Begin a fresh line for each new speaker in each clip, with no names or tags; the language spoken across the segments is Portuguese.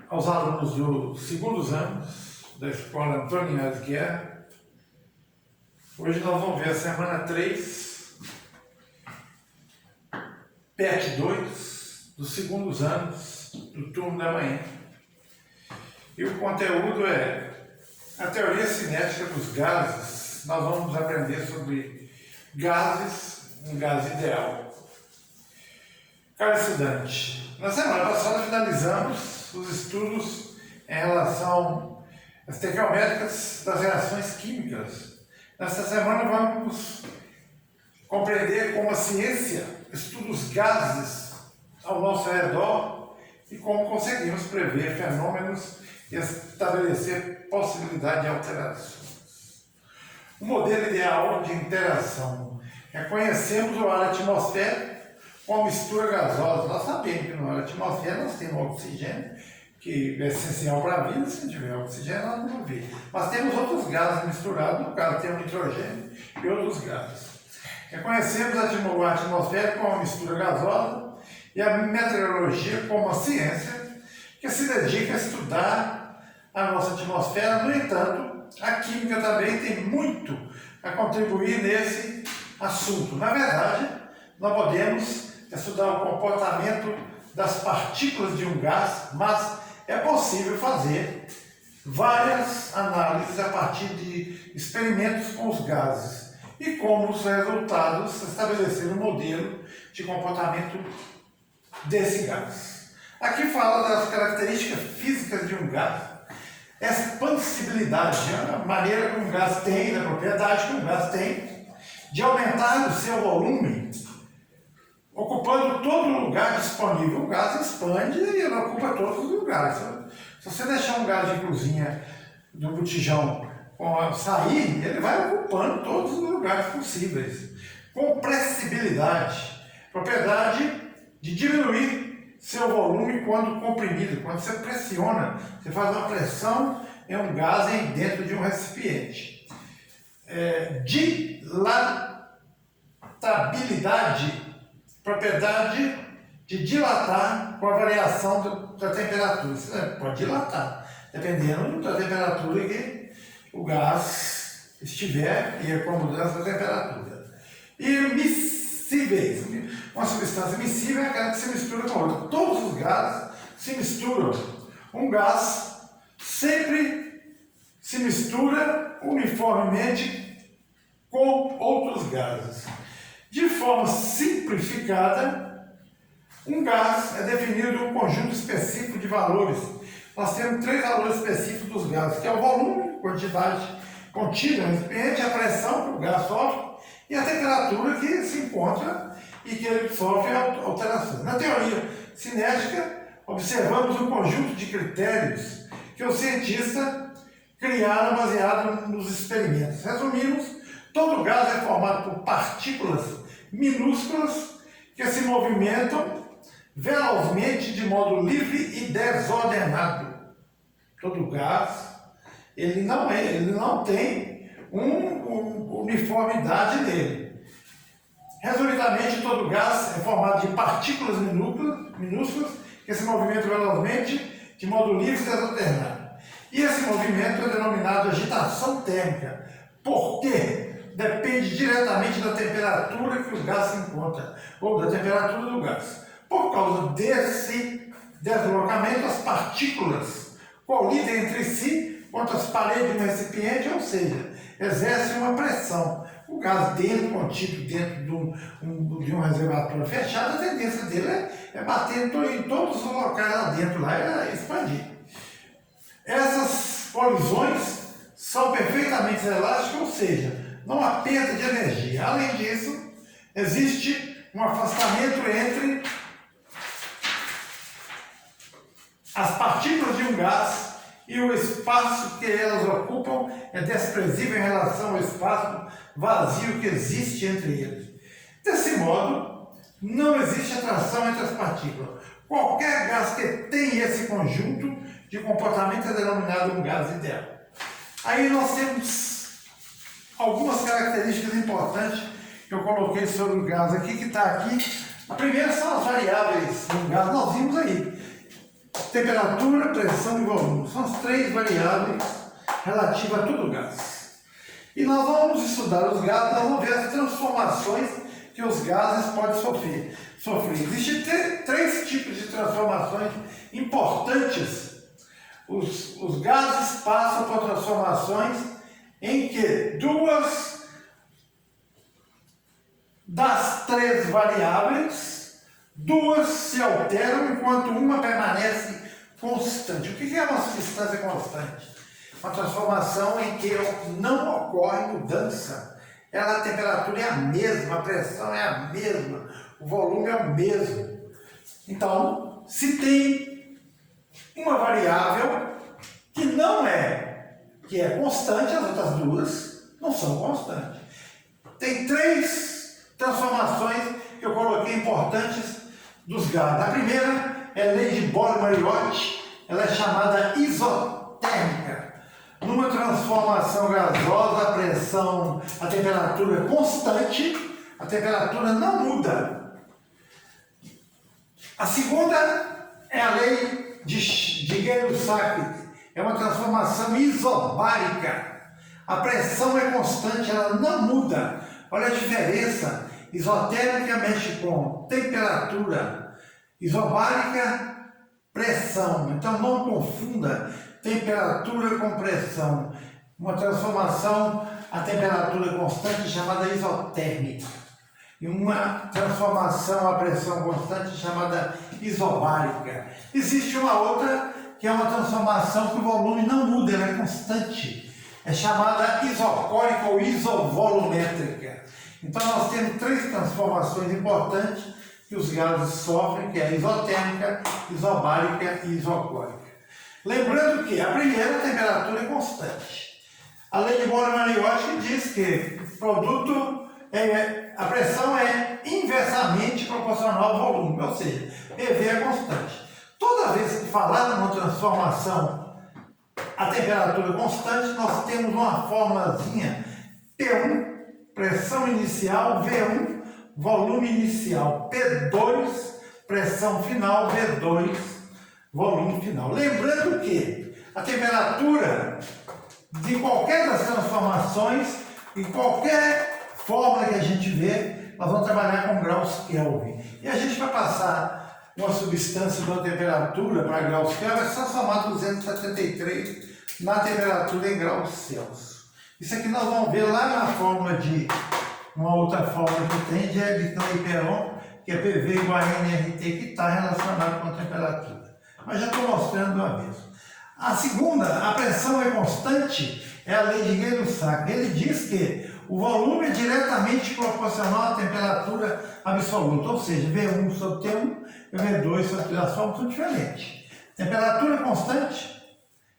aos alunos dos segundos anos da Escola Antônio Inés Guerra. Hoje nós vamos ver a semana 3, PET 2, dos segundos anos do turno da manhã. E o conteúdo é a teoria cinética dos gases. Nós vamos aprender sobre gases, um gás ideal. Caro estudante, na semana passada finalizamos os estudos em relação às estequiométricas das reações químicas. Nesta semana vamos compreender como a ciência estuda os gases ao nosso redor e como conseguimos prever fenômenos e estabelecer possibilidade de alterações. O modelo ideal de interação. Reconhecemos o ar atmosférico com mistura gasosa. Nós sabemos que no ar atmosférico nós temos oxigênio, que é essencial para a vida. Se não tiver oxigênio, nós não vamos ver. Mas temos outros gases misturados, no caso tem o nitrogênio e outros gases. Reconhecemos o ar atmosférico com a mistura gasosa e a meteorologia como uma ciência que se dedica a estudar a nossa atmosfera. No entanto, a química também tem muito a contribuir nesse assunto. Na verdade, nós podemos estudar o comportamento das partículas de um gás, mas é possível fazer várias análises a partir de experimentos com os gases e, como os resultados, estabelecer um modelo de comportamento desse gás. Aqui fala das características físicas de um gás, expansibilidade, a maneira que um gás tem, a propriedade que um gás tem de aumentar o seu volume, ocupando todo o lugar disponível. O gás expande e ele ocupa todos os lugares. Se você deixar um gás de cozinha do botijão sair, ele vai ocupando todos os lugares possíveis. Compressibilidade, propriedade de diminuir seu volume quando comprimido. Quando você pressiona, você faz uma pressão em um gás dentro de um recipiente. Dilatabilidade, propriedade de dilatar com a variação da temperatura. Você pode dilatar, dependendo da temperatura que o gás estiver e com a mudança da temperatura. E miscíveis. Uma substância miscível é aquela que se mistura com outra. Todos os gases se misturam. Um gás sempre se mistura uniformemente com outros gases. De forma simplificada, um gás é definido um conjunto específico de valores. Nós temos 3 valores específicos dos gases, que é o volume, quantidade contida no recipiente, a pressão que o gás sofre e a temperatura que se encontra e que ele sofre alterações. Na teoria cinética, observamos um conjunto de critérios que os cientistas criaram baseado nos experimentos. Resumimos, todo gás é formado por partículas minúsculas que se movimentam velozmente de modo livre e desordenado. Todo gás, ele não tem uma uniformidade nele. Resumidamente, todo gás é formado de partículas minúsculas que se movimentam velozmente de modo livre e desordenado. E esse movimento é denominado agitação térmica. Por quê? Depende diretamente da temperatura que o gás se encontra, ou da temperatura do gás. Por causa desse deslocamento, as partículas colidem entre si contra as paredes do recipiente, ou seja, exercem uma pressão. O gás contido dentro de um reservatório fechado, a tendência dele é bater em todos os locais lá dentro, lá é expandir. Essas colisões são perfeitamente elásticas, ou seja, não há perda de energia. Além disso, existe um afastamento entre as partículas de um gás e o espaço que elas ocupam é desprezível em relação ao espaço vazio que existe entre eles. Desse modo, não existe atração entre as partículas. Qualquer gás que tem esse conjunto de comportamento é denominado um gás ideal. Aí nós temos algumas características importantes que eu coloquei sobre o gás aqui, que está aqui. A primeira são as variáveis do gás, nós vimos aí. temperatura, pressão e volume. São as três variáveis relativas a todo o gás. E nós vamos estudar os gases, nós vamos ver as transformações que os gases podem sofrer. Existem três tipos de transformações importantes. Os gases passam por transformações em que duas das três variáveis, duas se alteram enquanto uma permanece constante. O que é uma substância constante? Uma transformação em que não ocorre mudança. A temperatura é a mesma, a pressão é a mesma, o volume é o mesmo. Então, se tem uma variável que é constante, as outras duas não são constantes. Tem três transformações que eu coloquei importantes dos gases. A primeira é a lei de Bohr-Mariotti, ela é chamada isotérmica. Numa transformação gasosa, a temperatura é constante, a temperatura não muda. A segunda é a lei de Gay-Lussac, é uma transformação isobárica. A pressão é constante, ela não muda. Olha a diferença. Isotérmica mexe com temperatura, isobárica, pressão. Então não confunda temperatura com pressão. Uma transformação a temperatura constante chamada isotérmica. E uma transformação a pressão constante chamada isobárica. Existe uma outra que é uma transformação que o volume não muda, ela é constante. É chamada isocórica ou isovolumétrica. Então nós temos três transformações importantes que os gases sofrem, que é a isotérmica, isobárica e isocórica. Lembrando que a primeira temperatura é constante. A lei de Bohr-Mariotti diz que a pressão é inversamente proporcional ao volume, ou seja, PV é constante. Toda vez que falar numa transformação a temperatura constante, nós temos uma formulazinha P1, pressão inicial, V1, volume inicial, P2, pressão final, V2, volume final. Lembrando que a temperatura de qualquer das transformações, em qualquer fórmula que a gente vê, nós vamos trabalhar com graus Kelvin. E a gente vai passar uma substância de uma temperatura para graus Kelvin, é só somar 273 na temperatura em graus Celsius. Isso aqui nós vamos ver lá na fórmula uma outra fórmula que tem de Eberton e Perron, que é PV igual a nRT, que está relacionado com a temperatura. Mas já estou mostrando uma vez. A segunda, a pressão é constante, é a lei de Gay-Lussac. Ele diz que o volume é diretamente proporcional à temperatura absoluta, ou seja, V1 sobre T1 e V2 sobre T2. As fórmulas são diferentes. Temperatura constante,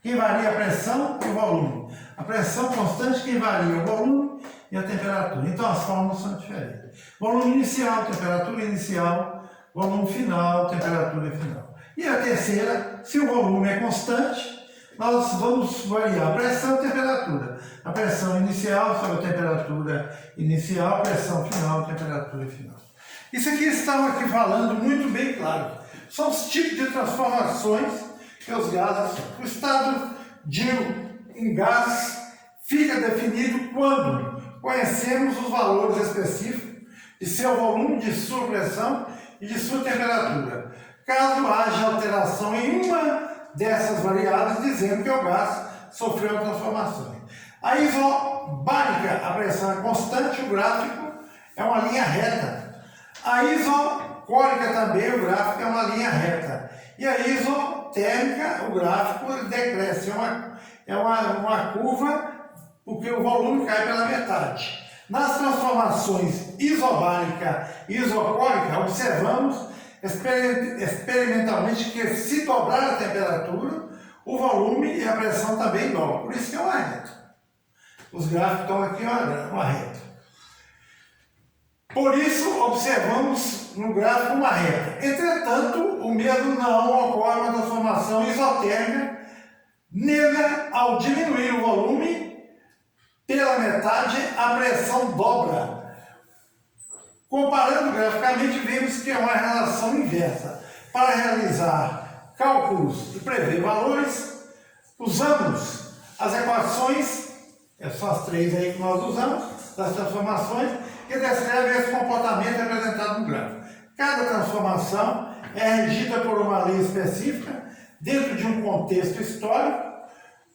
quem varia a pressão e o volume. A pressão constante, quem varia o volume e a temperatura. Então as fórmulas são diferentes. Volume inicial, temperatura inicial, volume final, temperatura final. E a terceira, se o volume é constante, nós vamos variar a pressão e a temperatura. A pressão inicial sobre a temperatura inicial, a pressão final, a temperatura final. Isso aqui estava aqui falando muito bem claro. São os tipos de transformações que os gases são. O estado de um gás fica definido quando conhecemos os valores específicos de seu volume, de sua pressão e de sua temperatura. Caso haja alteração em uma dessas variáveis, dizendo que o gás sofreu transformações. A isobárica, a pressão é constante, o gráfico é uma linha reta. A isocórica também, o gráfico é uma linha reta. E a isotérmica, o gráfico decresce, é uma curva, porque o volume cai pela metade. Nas transformações isobárica e isocórica, observamos experimentalmente que se dobrar a temperatura, o volume e a pressão também dobram. Por isso que é uma reta. Os gráficos estão aqui uma reta. Por isso, observamos no gráfico uma reta. Entretanto, o mesmo não ocorre uma transformação isotérmica. Nela, ao diminuir o volume pela metade, a pressão dobra. Comparando graficamente, vemos que é uma relação inversa. Para realizar cálculos e prever valores, usamos as equações, são as três aí que nós usamos, das transformações, que descrevem esse comportamento representado no gráfico. Cada transformação é regida por uma lei específica, dentro de um contexto histórico,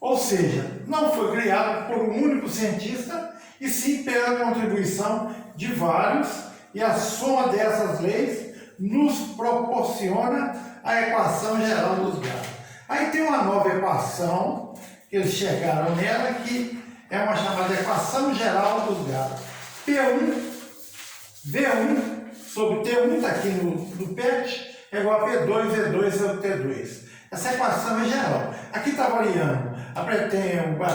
ou seja, não foi criado por um único cientista, e sim pela contribuição de vários, e a soma dessas leis nos proporciona a equação geral dos gases. Aí tem uma nova equação, que eles chegaram nela, que é uma chamada equação geral dos gases. P1, V1 sobre T1, está aqui no PET, é igual a P2, V2 sobre T2. Essa equação é geral. Aqui está variando a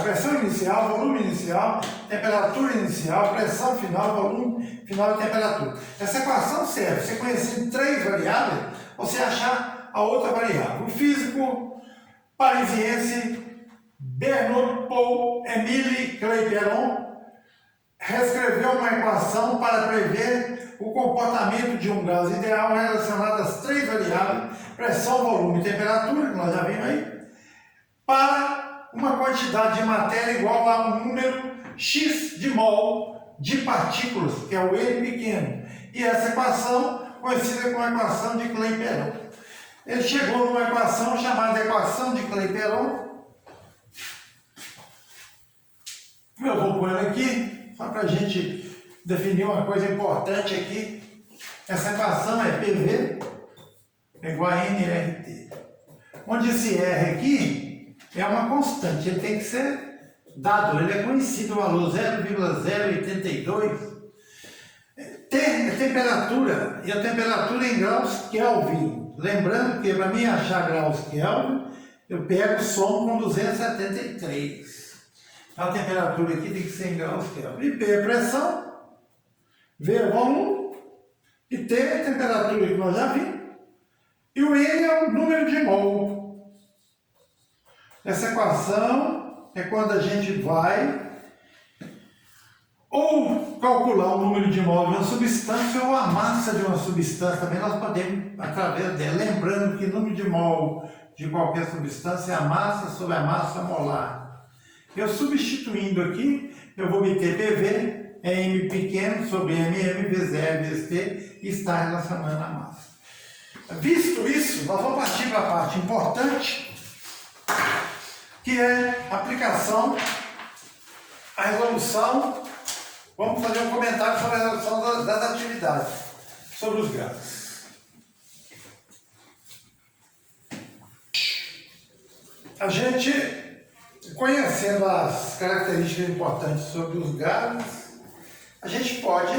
pressão inicial, volume inicial, temperatura inicial, pressão final, volume final e temperatura. Essa equação serve, você conhecendo três variáveis, você achar a outra variável. O físico parisiense Bernard Paul Émile Clapeyron reescreveu uma equação para prever o comportamento de um gás ideal relacionado às três variáveis, pressão, volume e temperatura, que nós já vimos aí, para uma quantidade de matéria igual a um número X de mol de partículas, que é o N pequeno. E essa equação, conhecida como equação de Clapeyron. Ele chegou numa equação chamada equação de Clapeyron. Eu vou pôr aqui, só para a gente definir uma coisa importante aqui. Essa equação é PV igual a nRT. Onde esse R aqui é uma constante, ele tem que ser dado, ele é conhecido, o valor 0,082. T é temperatura, e a temperatura em graus Kelvin. Lembrando que para mim achar graus Kelvin, eu pego o som com 273. A temperatura aqui tem que ser em graus Kelvin. E P é pressão, V é volume, e T é a temperatura que nós já vimos. E o N é o número de mol. Essa equação é quando a gente vai ou calcular o número de mol de uma substância ou a massa de uma substância. Também nós podemos, através dela, lembrando que o número de mol de qualquer substância é a massa sobre a massa molar. Eu substituindo aqui, eu vou obter PV, é M pequeno sobre MM vezes R vezes T, e está relacionando a massa. Visto isso, nós vamos partir para a parte importante, que é a aplicação, a resolução. Vamos fazer um comentário sobre a resolução das atividades, sobre os gases. A gente, conhecendo as características importantes sobre os gases, a gente pode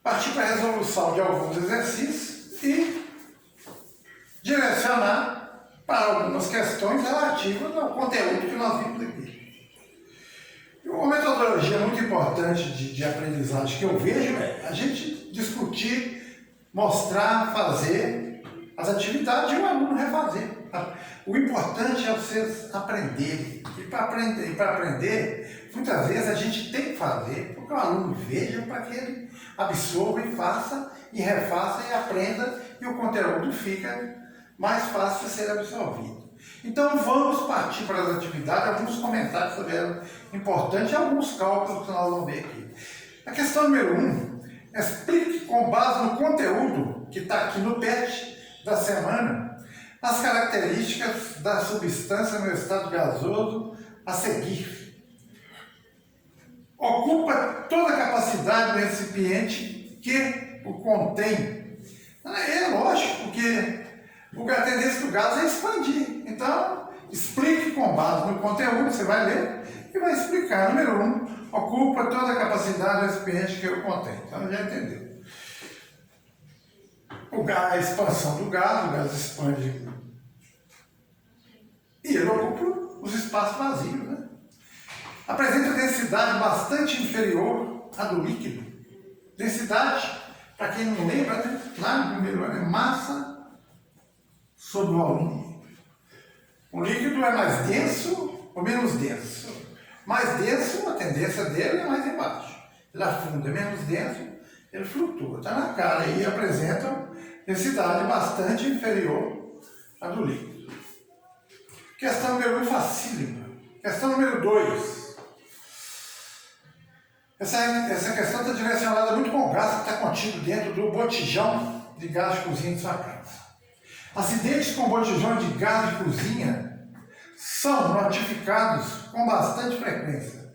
partir para a resolução de alguns exercícios e direcionar para algumas questões relativas ao conteúdo que nós vimos aqui. Uma metodologia muito importante de aprendizagem que eu vejo é a gente discutir, mostrar, fazer as atividades e o aluno refazer. O importante é vocês aprenderem. E para aprender, muitas vezes a gente tem que fazer, porque o aluno veja para que ele absorva e faça, e refaça e aprenda, e o conteúdo fica mais fácil de ser absorvido. Então vamos partir para as atividades, alguns comentários sobre ela importantes e alguns cálculos que nós vamos ver aqui. A questão número 1, explique com base no conteúdo que está aqui no PET da semana, as características da substância no estado gasoso a seguir. Ocupa toda a capacidade do recipiente que o contém. É lógico, porque a tendência do gás é expandir. Então, explique com base no conteúdo, você vai ler e vai explicar. Número 1, ocupa toda a capacidade do recipiente que o contém. Então, já entendeu. A expansão do gás, o gás expande e ele ocupa os espaços vazios, né? Apresenta densidade bastante inferior à do líquido. Densidade, para quem não lembra, né? Lá no primeiro ano é massa sobre o volume. O líquido é mais denso ou menos denso? Mais denso, a tendência dele é mais embaixo. Ele afunda, é menos denso, ele flutua. Está na cara e apresenta densidade bastante inferior à do líquido. Questão número 1, facílima. Questão número 2. Essa questão está direcionada muito com o gás que está contido dentro do botijão de gás de cozinha de sua casa. Acidentes com botijões de gás de cozinha são notificados com bastante frequência.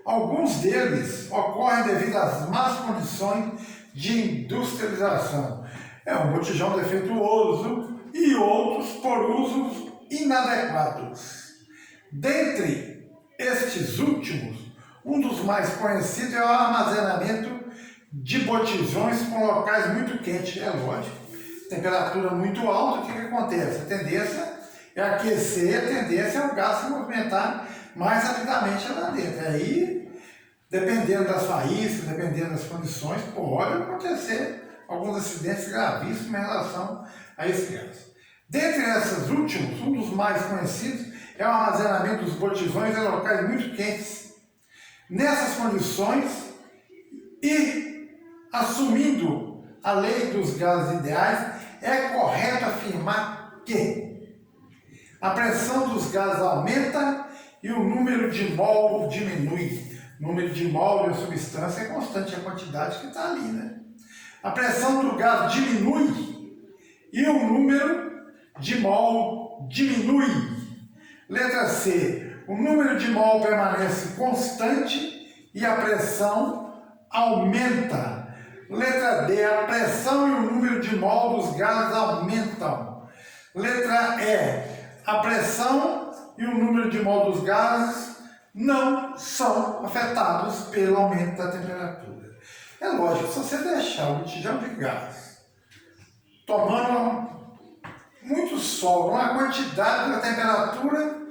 Alguns deles ocorrem devido às más condições de industrialização. É um botijão defeituoso e outros por usos inadequados. Dentre estes últimos, um dos mais conhecidos é o armazenamento de botijões com locais muito quentes. É lógico, temperatura muito alta, o que acontece? A tendência é aquecer, a tendência é o gás se movimentar mais rapidamente lá dentro. Aí, dependendo das faíscas, dependendo das condições, pode acontecer alguns acidentes gravíssimos em relação a esse gás. Dentre essas últimas, um dos mais conhecidos é o armazenamento dos botijões em locais muito quentes. Nessas condições, e assumindo a lei dos gases ideais, é correto afirmar que a pressão dos gases aumenta e o número de mol diminui. O número de mol de substância é constante, a quantidade que está ali, né? A pressão do gás diminui e o número de mol diminui. Letra C. O número de mol permanece constante e a pressão aumenta. Letra D. A pressão e o número de mol dos gases aumentam. Letra E. A pressão e o número de mol dos gases não são afetados pelo aumento da temperatura. É lógico, se você deixar o botijão de gás tomando muito sol, uma quantidade da temperatura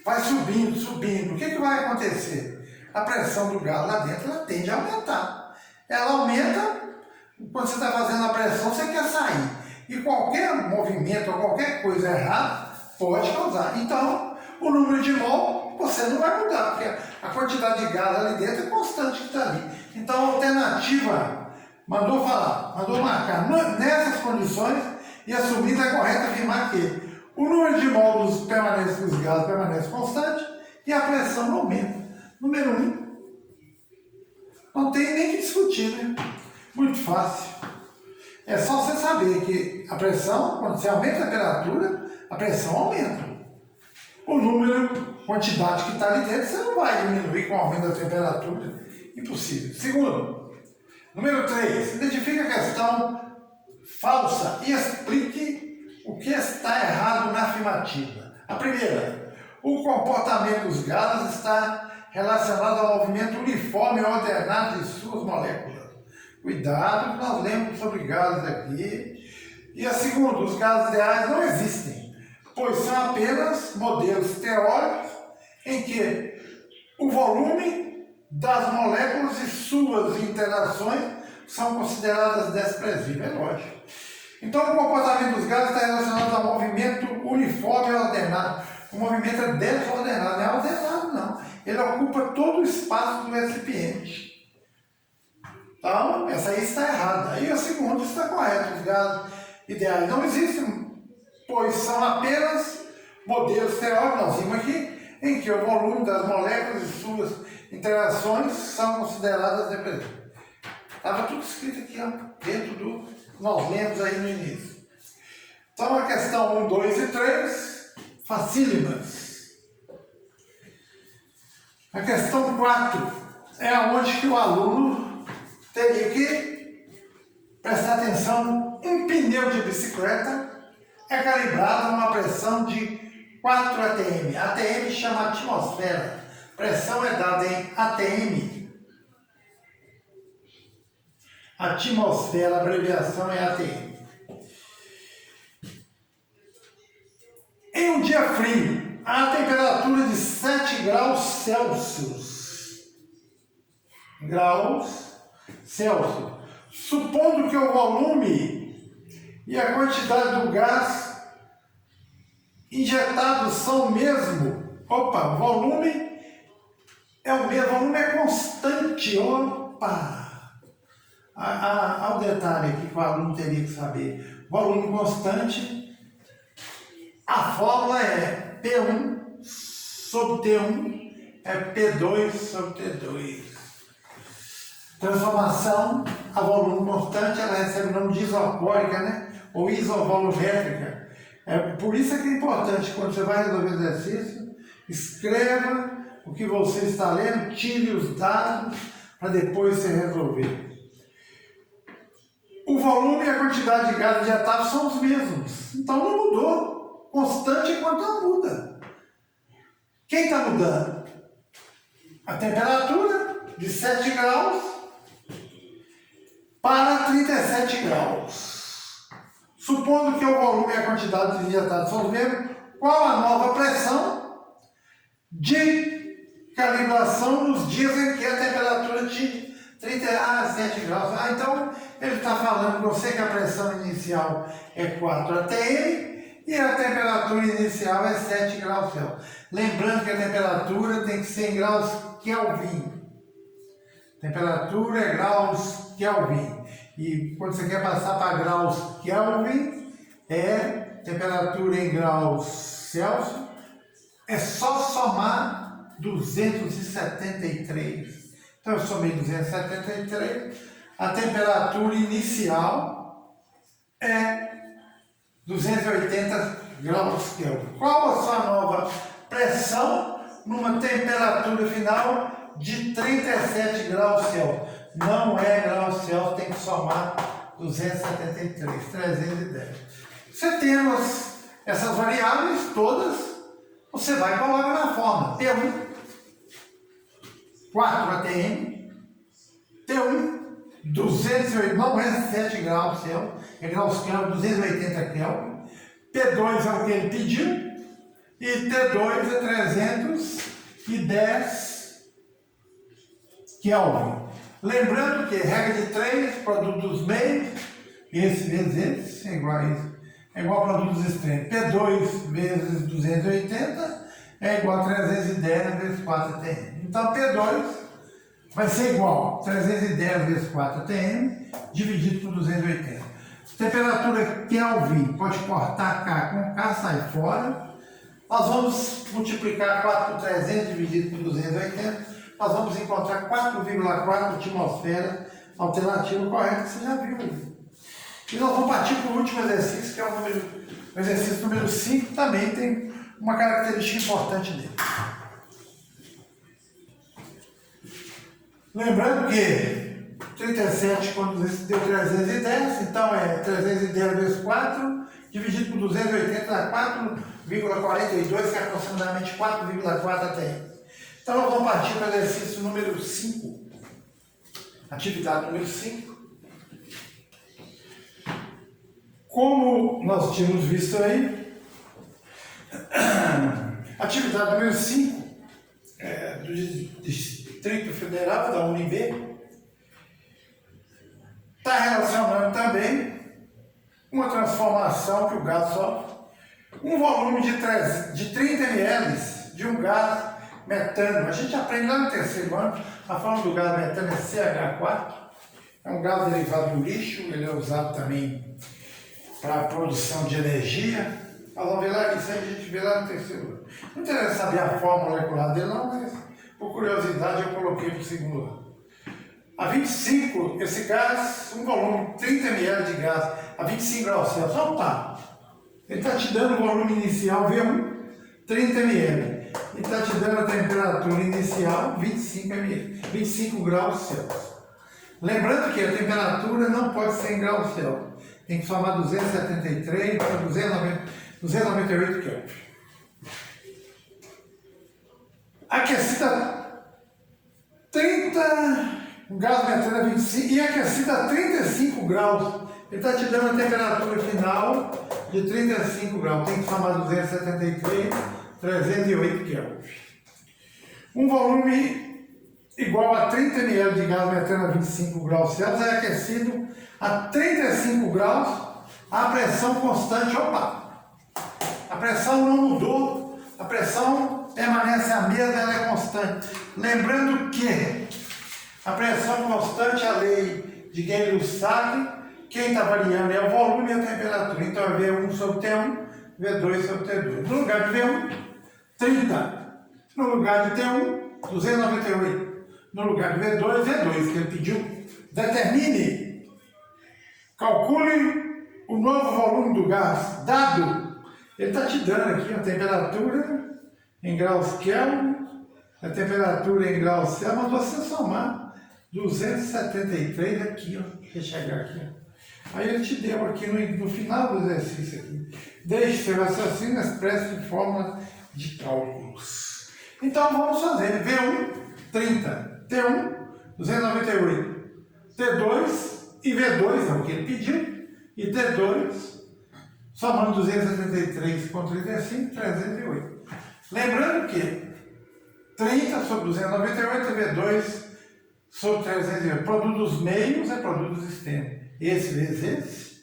vai subindo, subindo. O que vai acontecer? A pressão do gás lá dentro ela tende a aumentar. Ela aumenta, quando você está fazendo a pressão, você quer sair. E qualquer movimento ou qualquer coisa errada pode causar. Então, o número de mol você não vai mudar, porque a quantidade de gás ali dentro é constante que está ali. Então, a alternativa mandou falar, mandou marcar. Nessas condições, e assumida é correto afirmar que o número de mol dos gases permanece constante e a pressão não aumenta. Número 1, não tem nem que discutir, né? Muito fácil. É só você saber que a pressão, quando você aumenta a temperatura, a pressão aumenta. O número, quantidade que está ali dentro, você não vai diminuir com o aumento da temperatura. Impossível. Segundo, número 3, identifique a questão falsa e explique o que está errado na afirmativa. A primeira, o comportamento dos gases está relacionado ao movimento uniforme e ordenado de suas moléculas. Cuidado, que nós lemos sobre gases aqui. E a segunda, os gases ideais não existem, pois são apenas modelos teóricos em que o volume das moléculas e suas interações são consideradas desprezíveis, é lógico. Então, o comportamento dos gases está relacionado ao movimento uniforme e ordenado. O movimento é desordenado, não é ordenado, não. Ele ocupa todo o espaço do recipiente. Então, essa aí está errada. E a segunda está correta. Os gases ideais não existem, pois são apenas modelos teóricos, nós vimos aqui, em que o volume das moléculas e suas interações são consideradas desprezíveis. Estava tudo escrito aqui, ó, dentro do que nós lemos aí no início. Então, a questão 1, 2 e 3, facílimas. A questão 4 é onde que o aluno teria que prestar atenção. Um pneu de bicicleta é calibrado a uma pressão de 4 atm. ATM chama atmosfera. Pressão é dada em ATM. Atmosfera, a abreviação é ATM. Em um dia frio, a temperatura de 7 graus Celsius. Supondo que o volume e a quantidade do gás injetado são o mesmo. Opa, o volume é o mesmo, o volume é constante. Opa! Há um detalhe aqui que o aluno teria que saber. volume constante, a fórmula é P1 sobre T1 é P2 sobre T2. Transformação a volume constante, ela recebe o nome de isocórica, né? Ou isovolumétrica. Por isso é que é importante, quando você vai resolver o exercício, escreva o que você está lendo, tire os dados para depois você resolver. O volume e a quantidade de gás injetável são os mesmos, então não mudou. Constante enquanto não muda. Quem está mudando? A temperatura de 7 graus para 37 graus. Supondo que o volume e a quantidade injetada são os mesmos, qual a nova pressão de calibração nos dias em que a temperatura de 37 graus? Então, ele está falando com você que a pressão inicial é 4 atm e a temperatura inicial é 7 graus Celsius. Lembrando que a temperatura tem que ser em graus Kelvin. Temperatura é graus Kelvin. E quando você quer passar para graus Kelvin, é temperatura em graus Celsius, é só somar 273. Então eu somei 273, a temperatura inicial é 280 graus Kelvin. Qual a sua nova pressão numa temperatura final de 37 graus Celsius? Não é graus Celsius, tem que somar 273, 310. Você tendo essas variáveis todas, você vai colocar na forma T1, 4 atm, T1, 280, não é 7 graus Celsius, é graus Kelvin, 280 Kelvin, P2 é o que ele pediu, e T2 é 310 Kelvin. Lembrando que regra de 3, produto dos meios, esse vezes esse, é igual a isso, é igual ao produto dos extremos. P2 vezes 280 é igual a 310 vezes 4 atm. Então P2 vai ser igual a 310 vezes 4 atm dividido por 280. Temperatura Kelvin, pode cortar K com K, sai fora. Nós vamos multiplicar 4 por 300 dividido por 280. Nós vamos encontrar 4,4 atmosfera, alternativa correta que você já viu. E nós vamos partir para o último exercício, que é o exercício número 5, também tem uma característica importante dele. Lembrando que 37 quando deu 310, então é 310 vezes 4, dividido por 280 dá 4,42, que é aproximadamente 4,4 atm. Então nós vamos partir para o exercício número 5, atividade número 5. Como nós tínhamos visto aí, atividade número 5 do Distrito Federal da UNB está relacionando também uma transformação que o gás sofre, um volume de 30 ml de um gás metano. A gente aprende lá no terceiro ano, a forma do gás metano é CH4, é um gás derivado do lixo, ele é usado também para a produção de energia. Nós vamos ver lá, isso aí a gente vê lá no terceiro ano. Não interessa saber a forma molecular dele não, mas por curiosidade eu coloquei para o segundo ano. A 25, esse gás, um volume, 30 ml de gás, a 25 graus Celsius, opa! Ele está te dando o volume inicial, V1, 30 ml. E está te dando a temperatura inicial, 25 graus Celsius. Lembrando que a temperatura não pode ser em graus Celsius. Tem que somar 273 para 298 Kelvin. Aquecida 30, o gás metano é 25 e aquecida a 35 graus. Ele está te dando a temperatura final de 35 graus. Tem que somar 273, 308 Kelvin. Um volume igual a 30 ml de gás metano a 25 graus Celsius é aquecido a 35 graus a pressão constante. Opa! A pressão não mudou, a pressão permanece a mesma, ela é constante. Lembrando que a pressão constante, a lei de Gay-Lussac, quem está variando é o volume e a temperatura. Então é V1 sobre T1, V2 sobre T2. No lugar de V1, 30. No lugar de T1, 298. No lugar de V2, V2, que ele pediu. Determine, calcule o novo volume do gás, dado. Ele está te dando aqui a temperatura em graus Kelvin, a temperatura em graus Celsius, mas você somar 273 aqui, ó, para chegar aqui. Ó. Aí ele te deu aqui no final do exercício aqui. Deixe seu raciocínio expresso em forma de cálculos. Então vamos fazer V1, 30, T1, 298, T2 e V2, é o que ele pediu, e T2, somando 273 com 35, 308. Lembrando que 30 sobre 298 é V2 sobre 308. Produto dos meios é produto dos extremos. Esse vezes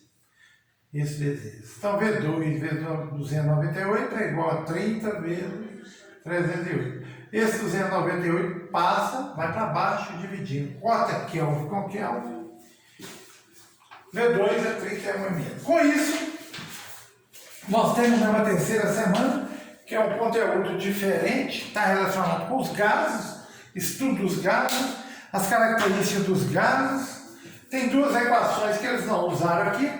esse vezes esse. Então V2 vezes 298 é igual a 30 vezes 308. Esse 298 passa, vai para baixo dividindo. Corta Kelvin com Kelvin. V2 é 31 menos. Com isso, nós temos uma terceira semana, que é um conteúdo diferente, está relacionado com os gases, estudo dos gases, as características dos gases. Tem duas equações que eles não usaram aqui,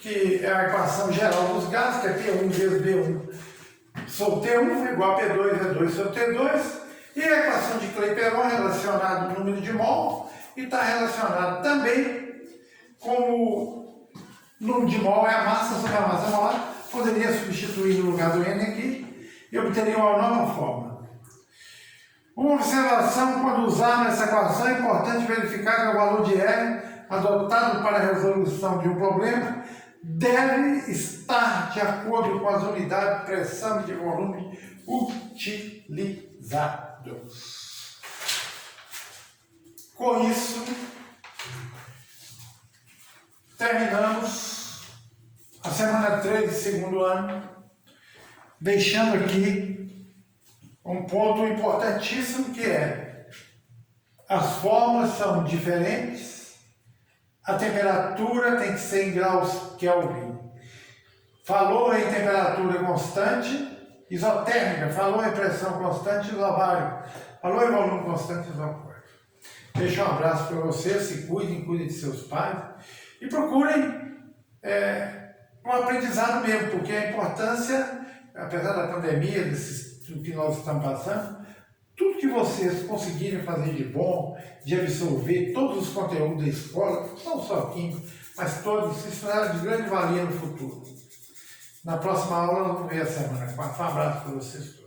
que é a equação geral dos gases, que é P1 vezes B1 sobre T1 igual a P2 V2 sobre T2, e a equação de Clapeyron relacionada ao número de mol, e está relacionado também com o número de mol é a massa sobre a massa molar. Poderia substituir no lugar do N aqui e obteria uma nova forma. Uma observação: quando usar essa equação, é importante verificar que o valor de R adotado para a resolução de um problema deve estar de acordo com as unidades de pressão e de volume utilizados. Com isso, terminamos a semana 3 do segundo ano, deixando aqui um ponto importantíssimo, que é: as formas são diferentes, a temperatura tem que ser em graus Kelvin. Falou em temperatura constante, isotérmica. Falou em pressão constante, isobárica. Falou em volume constante, isopórtico. Deixo um abraço para vocês, se cuidem de seus pais e procurem um aprendizado mesmo, porque a importância, apesar da pandemia, do que nós estamos passando, tudo que vocês conseguirem fazer de bom, de absorver todos os conteúdos da escola, não só química, mas todos, isso será de grande valia no futuro. Na próxima aula, nós vamos ver a semana. Um abraço para vocês todos.